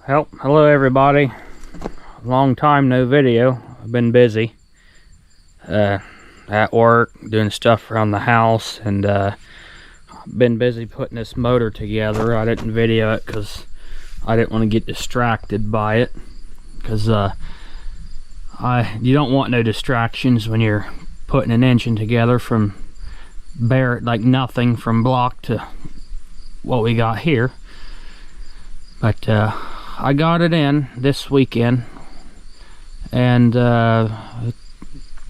Well, hello everybody. Long time no video. I've been busy at work, doing stuff around the house, and been busy putting this motor together. I didn't video it because I didn't want to get distracted by it, because you don't want no distractions when you're putting an engine together from bare, like nothing, from block to what we got here. But I got it in this weekend, and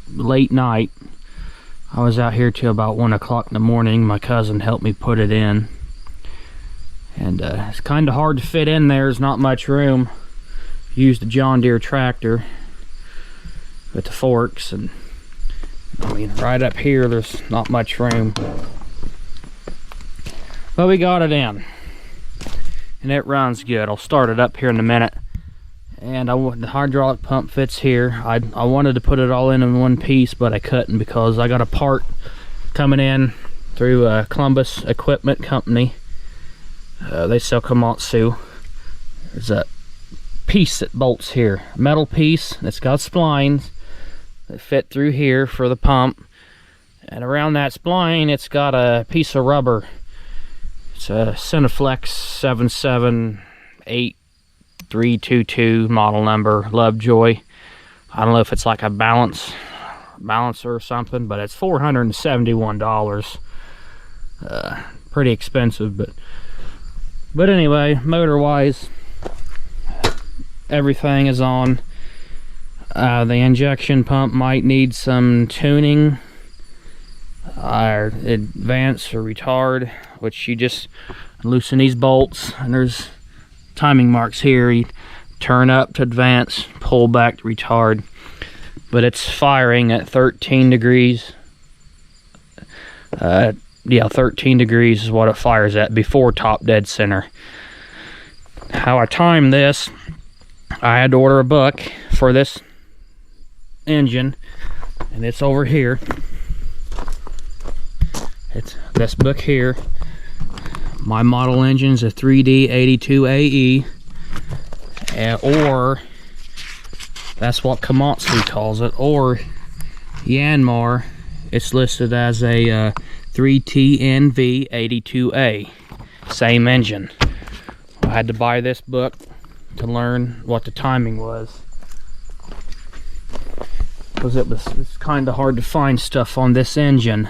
late night, I was out here till about 1 o'clock in the morning. My cousin helped me put it in, and it's kind of hard to fit in there. There's not much room. Used the John Deere tractor with the forks, and I mean, right up here there's not much room, but we got it in. And it runs good. I'll start it up here in a minute. And the hydraulic pump fits here. I wanted to put it all in one piece, but I couldn't because I got a part coming in through Columbus Equipment Company. They sell Komatsu. There's a piece that bolts here, a metal piece that's got splines that fit through here for the pump. And around that spline, it's got a piece of rubber. It's a Cineflex 778322 model number, Lovejoy. I don't know if it's like a balancer or something, but it's $471. Pretty expensive, but anyway, motor wise, everything is on. The injection pump might need some tuning, or advance or retard, which you just loosen these bolts, and there's timing marks here. You turn up to advance, pull back to retard. But it's firing at 13 degrees. Yeah, 13 degrees is what it fires at before top dead center. How I timed this, I had to order a book for this engine, and it's over here. It's this book here. My model engine's a 3D82AE, or that's what Komatsu calls it, or Yanmar, it's listed as a 3TNV82A, same engine. I had to buy this book to learn what the timing was, because it's kind of hard to find stuff on this engine.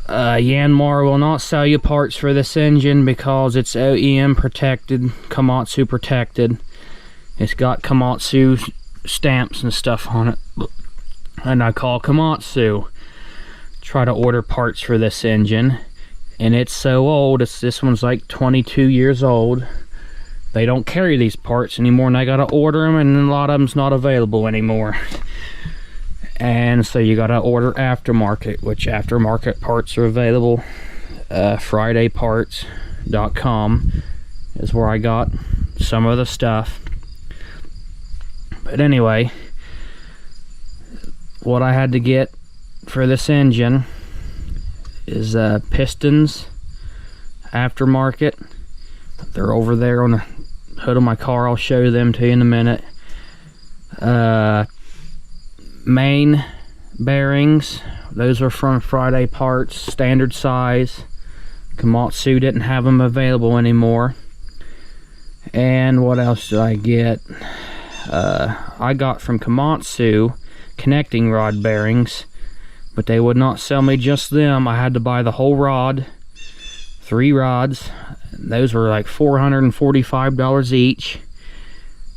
Yanmar will not sell you parts for this engine because it's OEM protected, Komatsu protected. It's got Komatsu stamps and stuff on it, and I call Komatsu, try to order parts for this engine, and it's so old. This one's like 22 years old. They don't carry these parts anymore, and I gotta order them, and a lot of them's not available anymore. And so you gotta order aftermarket, which aftermarket parts are available. Fridayparts.com is where I got some of the stuff. But anyway, what I had to get for this engine is pistons, aftermarket. They're over there on the hood of my car. I'll show them to you in a minute. Main bearings, those are from Friday Parts, standard size. Komatsu didn't have them available anymore. And what else did I get? I got from Komatsu connecting rod bearings, but they would not sell me just them. I had to buy the whole rod, 3 rods. Those were like $445 each.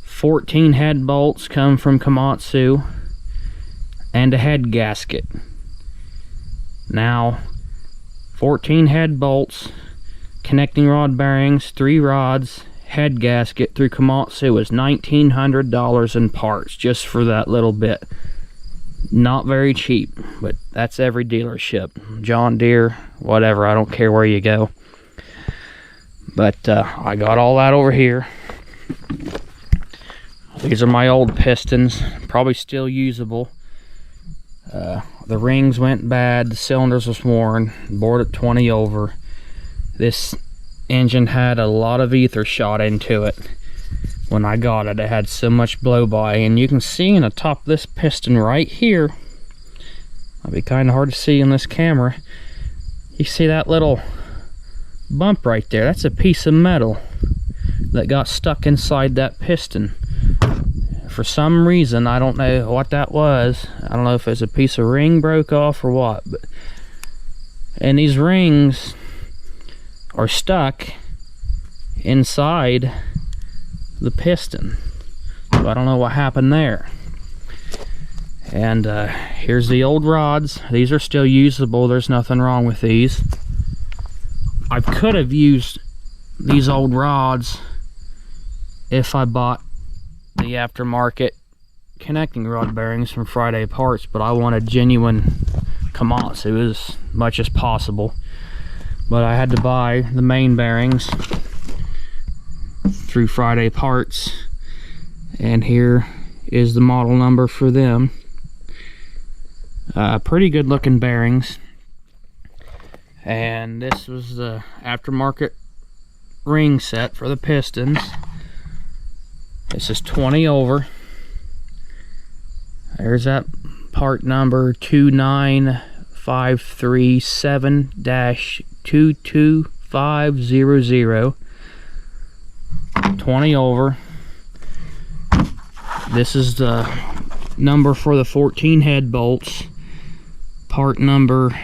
14 head bolts come from Komatsu, and a head gasket. Now, 14 head bolts, connecting rod bearings, 3 rods, head gasket through Komatsu is $1,900 in parts just for that little bit. Not very cheap, but that's every dealership. John Deere, whatever, I don't care where you go. But I got all that over here. These are my old pistons, probably still usable. The rings went bad, the cylinders was worn, bored at 20 over. This engine had a lot of ether shot into it. when I got it. It had so much blow by, and you can see in the top of this piston right here, it'll be kind of hard to see in this camera. You see that little bump right there? That's a piece of metal that got stuck inside that piston. For some reason, I don't know what that was. I don't know if it's a piece of ring broke off or what, but and these rings are stuck inside the piston. So I don't know what happened there. And here's the old rods. These are still usable. There's nothing wrong with these. I could have used these old rods if I bought the aftermarket connecting rod bearings from Friday Parts, but I wanted genuine Komatsu as much as possible. But I had to buy the main bearings through Friday Parts, and here is the model number for them. Pretty good looking bearings, and this was the aftermarket ring set for the pistons. This is 20 over. There's that part number 29537-22500. 20 over. This is the number for the 14 head bolts. Part number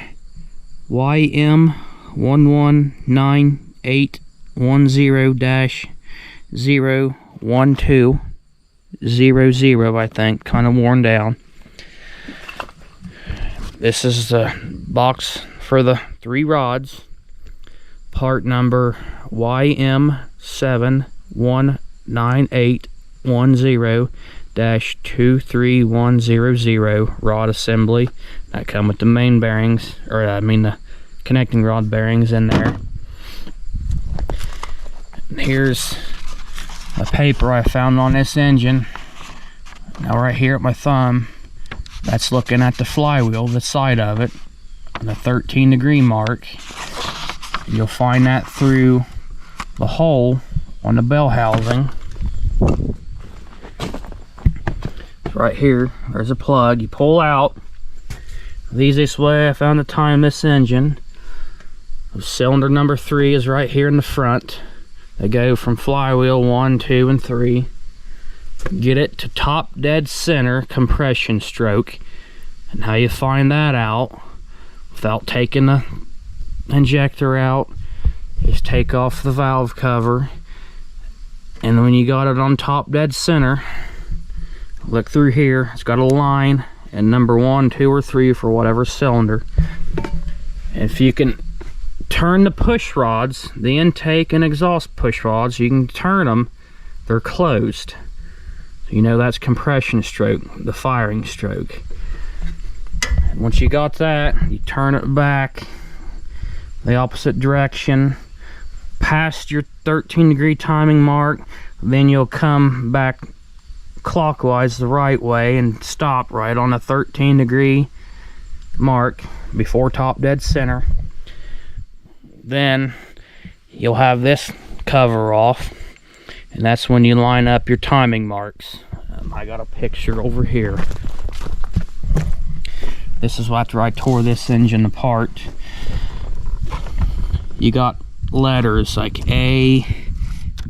YM119-810-01200, I think, kind of worn down. This is the box for the 3 rods. Part number YM7198110-23100 rod assembly. That come with the main bearings, or I mean the connecting rod bearings in there. And here's a paper I found on this engine. Now right here at my thumb, that's looking at the flywheel, the side of it, the 13-degree mark. You'll find that through the hole on the bell housing. Right here, there's a plug you pull out. The easiest way I found to time this engine, cylinder number 3 is right here in the front. They go from flywheel 1, 2, and 3. Get it to top dead center compression stroke. And how you find that out without taking the injector out is take off the valve cover, and when you got it on top dead center, look through here. It's got a line and number 1, 2, or 3 for whatever cylinder. If you can turn the push rods, the intake and exhaust push rods, you can turn them, they're closed. So you know that's compression stroke, the firing stroke. And once you got that, you turn it back the opposite direction past your 13-degree timing mark, then you'll come back clockwise the right way and stop right on the 13-degree mark before top dead center. Then you'll have this cover off, and that's when you line up your timing marks. I got a picture over here. This is after I tore this engine apart. You got letters like A,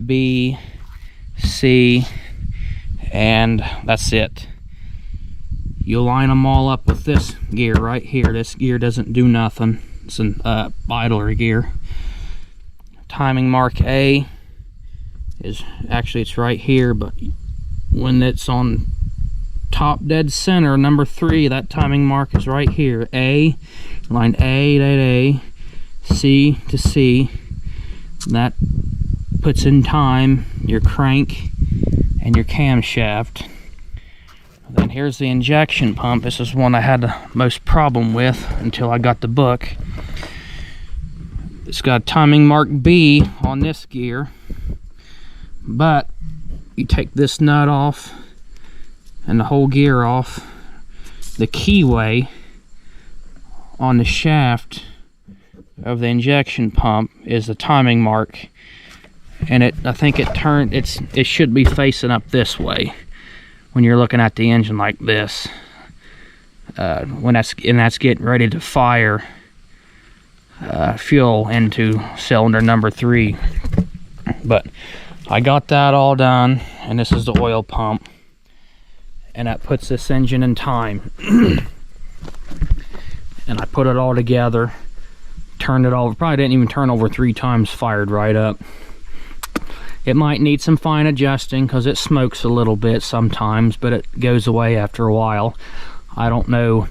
B, C, and that's it. You'll line them all up with this gear right here. This gear doesn't do nothing. It's an idler gear. Timing mark A is actually, it's right here, but when it's on top dead center, number 3, that timing mark is right here. A, line A to A, C to C. That puts in time your crank and your camshaft. Then here's the injection pump. This is one I had the most problem with until I got the book. It's got timing mark B on this gear, but you take this nut off and the whole gear off. The keyway on the shaft of the injection pump is the timing mark and I think it should be facing up this way when you're looking at the engine like this. That's getting ready to fire fuel into cylinder number 3. But I got that all done, and this is the oil pump, and that puts this engine in time. And I put it all together, turned it over, probably didn't even turn over 3 times, fired right up. It might need some fine adjusting because it smokes a little bit sometimes, but it goes away after a while. I don't know,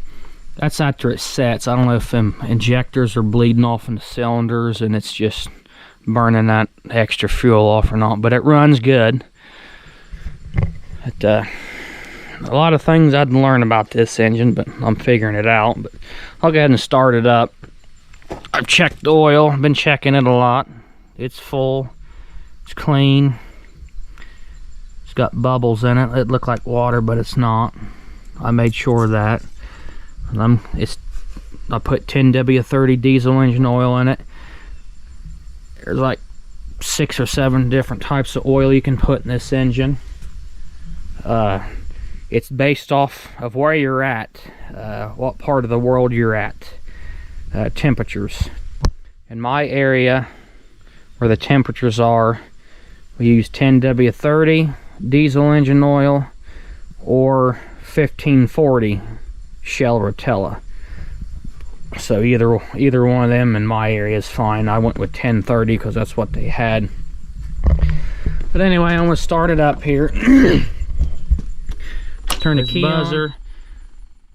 that's after it sets. I don't know if them injectors are bleeding off in the cylinders and it's just burning that extra fuel off or not, but it runs good. A lot of things I'd learn about this engine, but I'm figuring it out. But I'll go ahead and start it up. I've checked the oil, been checking it a lot. It's full, it's clean. It's got bubbles in it. It looked like water, but it's not. I made sure of that. I put 10W30 diesel engine oil in it. There's like 6 or 7 different types of oil you can put in this engine. It's based off of where you're at, what part of the world you're at, temperatures. In my area, where the temperatures are, we use 10W30 diesel engine oil or 1540 Shell Rotella. So either one of them in my area is fine. I went with 1030 because that's what they had. But anyway, I'm going to start it up here. Turn the key buzzer on.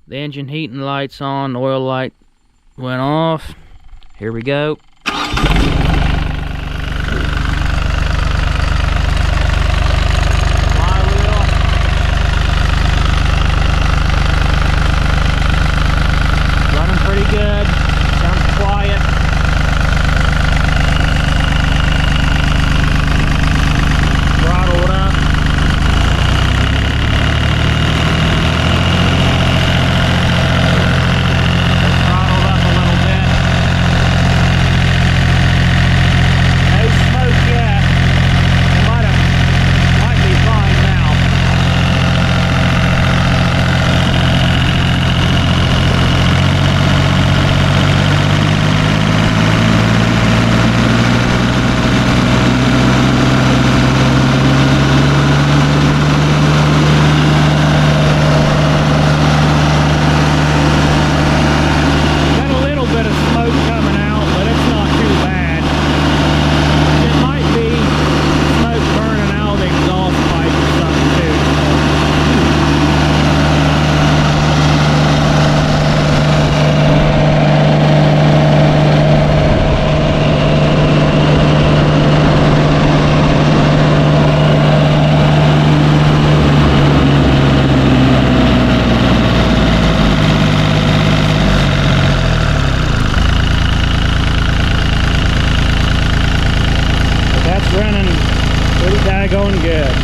The engine heating light's on. The oil light went off. Here we go. Good. Sounds quiet. Throttle it up. Throttled up a little bit. No smoke yet. Might be fine now. Going good.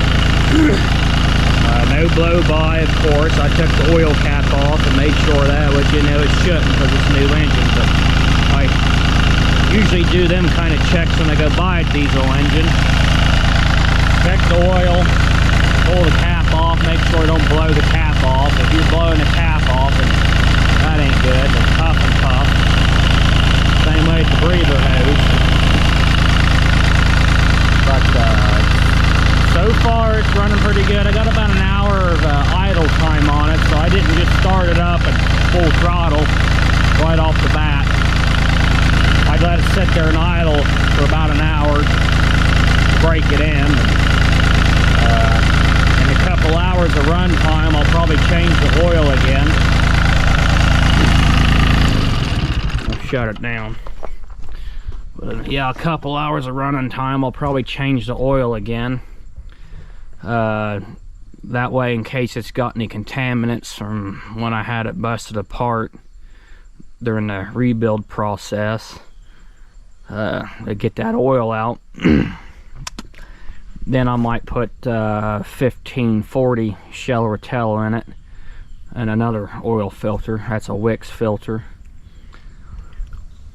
No blow by, of course. I took the oil cap off and made sure of that, which you know it shouldn't because it's a new engine, but I usually do them kind of checks when I go buy a diesel engine. Check the oil, pull the cap off, make sure don't blow the cap off. If you're blowing the cap off, then that ain't good. It's tough and tough. Same way with the breather hose. But so far it's running pretty good. I got about an hour of idle time on it, so I didn't just start it up at full throttle right off the bat. I let it sit there and idle for about an hour to break it in. In a couple hours of run time, I'll probably change the oil again. I'll shut it down. But yeah, a couple hours of running time, I'll probably change the oil again. That way, in case it's got any contaminants from when I had it busted apart during the rebuild process, to get that oil out. Then I might put 1540 Shell Rotella in it and another oil filter. That's a Wix filter.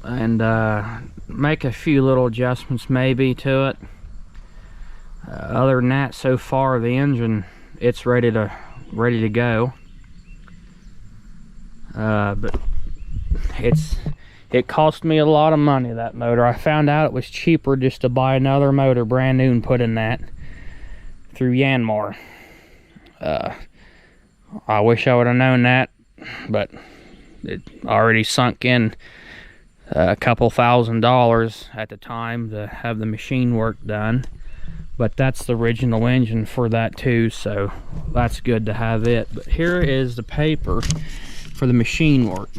And make a few little adjustments maybe to it. Other than that, so far the engine, it's ready to go. But it cost me a lot of money, that motor. I found out it was cheaper just to buy another motor brand new and put in that through Yanmar. I wish I would have known that, but it already sunk in a couple $1,000s at the time to have the machine work done. But that's the original engine for that too, so that's good to have it. But here is the paper for the machine work.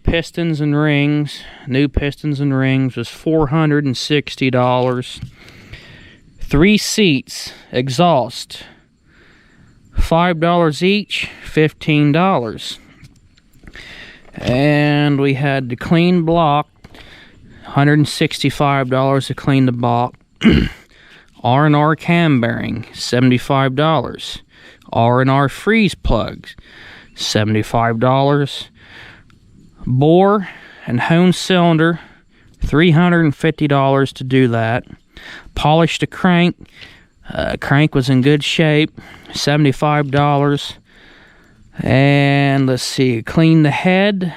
Pistons and rings, new pistons and rings was $460. 3 seats, exhaust, $5 each, $15. And we had the clean block, $165 to clean the block. R&R cam bearing, $75. R&R freeze plugs, $75. Bore and hone cylinder, $350 to do that. Polish the crank. Crank was in good shape, $75. And let's see, clean the head,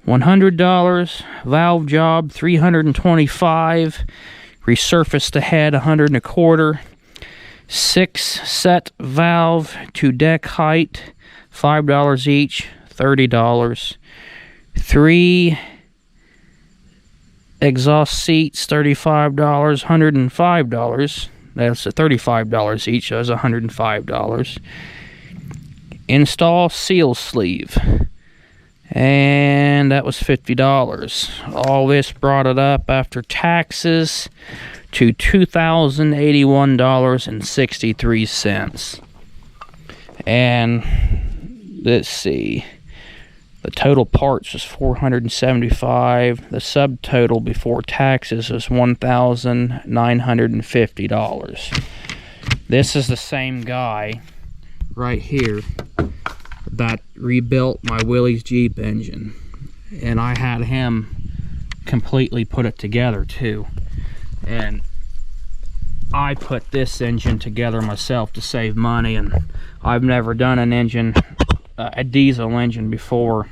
$100. Valve job, $325. Resurface the head, $125. 6 set valve to deck height, $5 each, $30. 3 exhaust seats, $35, $105. That's $35 each, so that's $105. Install seal sleeve, and that was $50. All this brought it up after taxes to $2,081.63. And let's see, the total parts was $475. The subtotal before taxes was $1,950. This is the same guy right here that rebuilt my Willys Jeep engine, and I had him completely put it together too. And I put this engine together myself to save money, and I've never done an engine, a diesel engine before,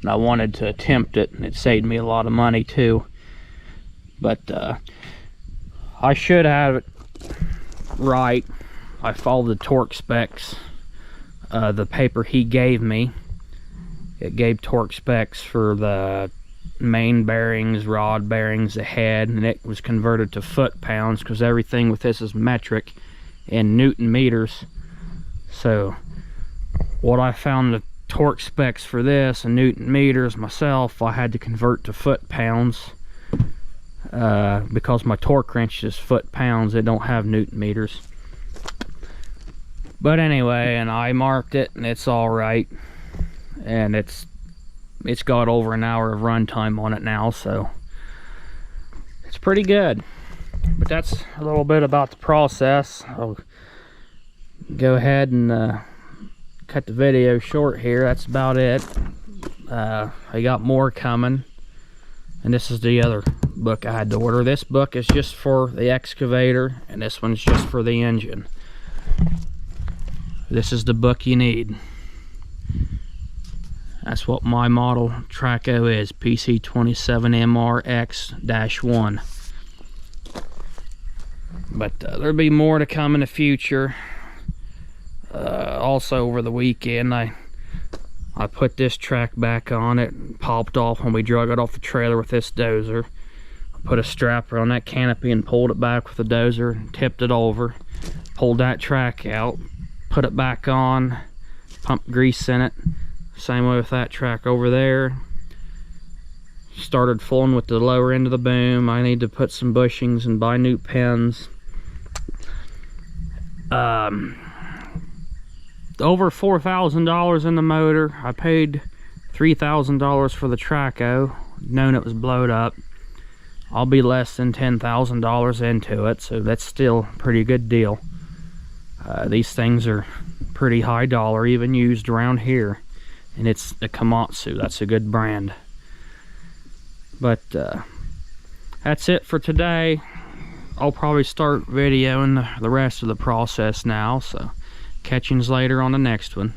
and I wanted to attempt it, and it saved me a lot of money too. But I should have it right. I followed the torque specs, the paper he gave me. It gave torque specs for the main bearings, rod bearings, the head, and it was converted to foot-pounds because everything with this is metric in Newton meters. So what I found the torque specs for this in Newton meters myself, I had to convert to foot-pounds because my torque wrench is foot-pounds. It don't have Newton meters. But anyway, and I marked it, and it's all right, and it's got over an hour of runtime on it now, so it's pretty good. But that's a little bit about the process. I'll go ahead and cut the video short here. That's about it. I got more coming, and this is the other book I had to order. This book is just for the excavator, and this one's just for the engine. This is the book you need. That's what my model Traco is, PC27MR-1. But there'll be more to come in the future. Also over the weekend, I put this track back on it, and popped off when we drug it off the trailer with this dozer. I put a strap around that canopy and pulled it back with the dozer, and tipped it over, pulled that track out, put it back on, pumped grease in it. Same way with that track over there. Started fooling with the lower end of the boom. I need to put some bushings and buy new pins. Over $4,000 in the motor. I paid $3,000 for the Traco, knowing it was blowed up. I'll be less than $10,000 into it, so that's still a pretty good deal. These things are pretty high dollar, even used around here, and it's a Komatsu. That's a good brand. But that's it for today. I'll probably start videoing the rest of the process now, so catch you later on the next one.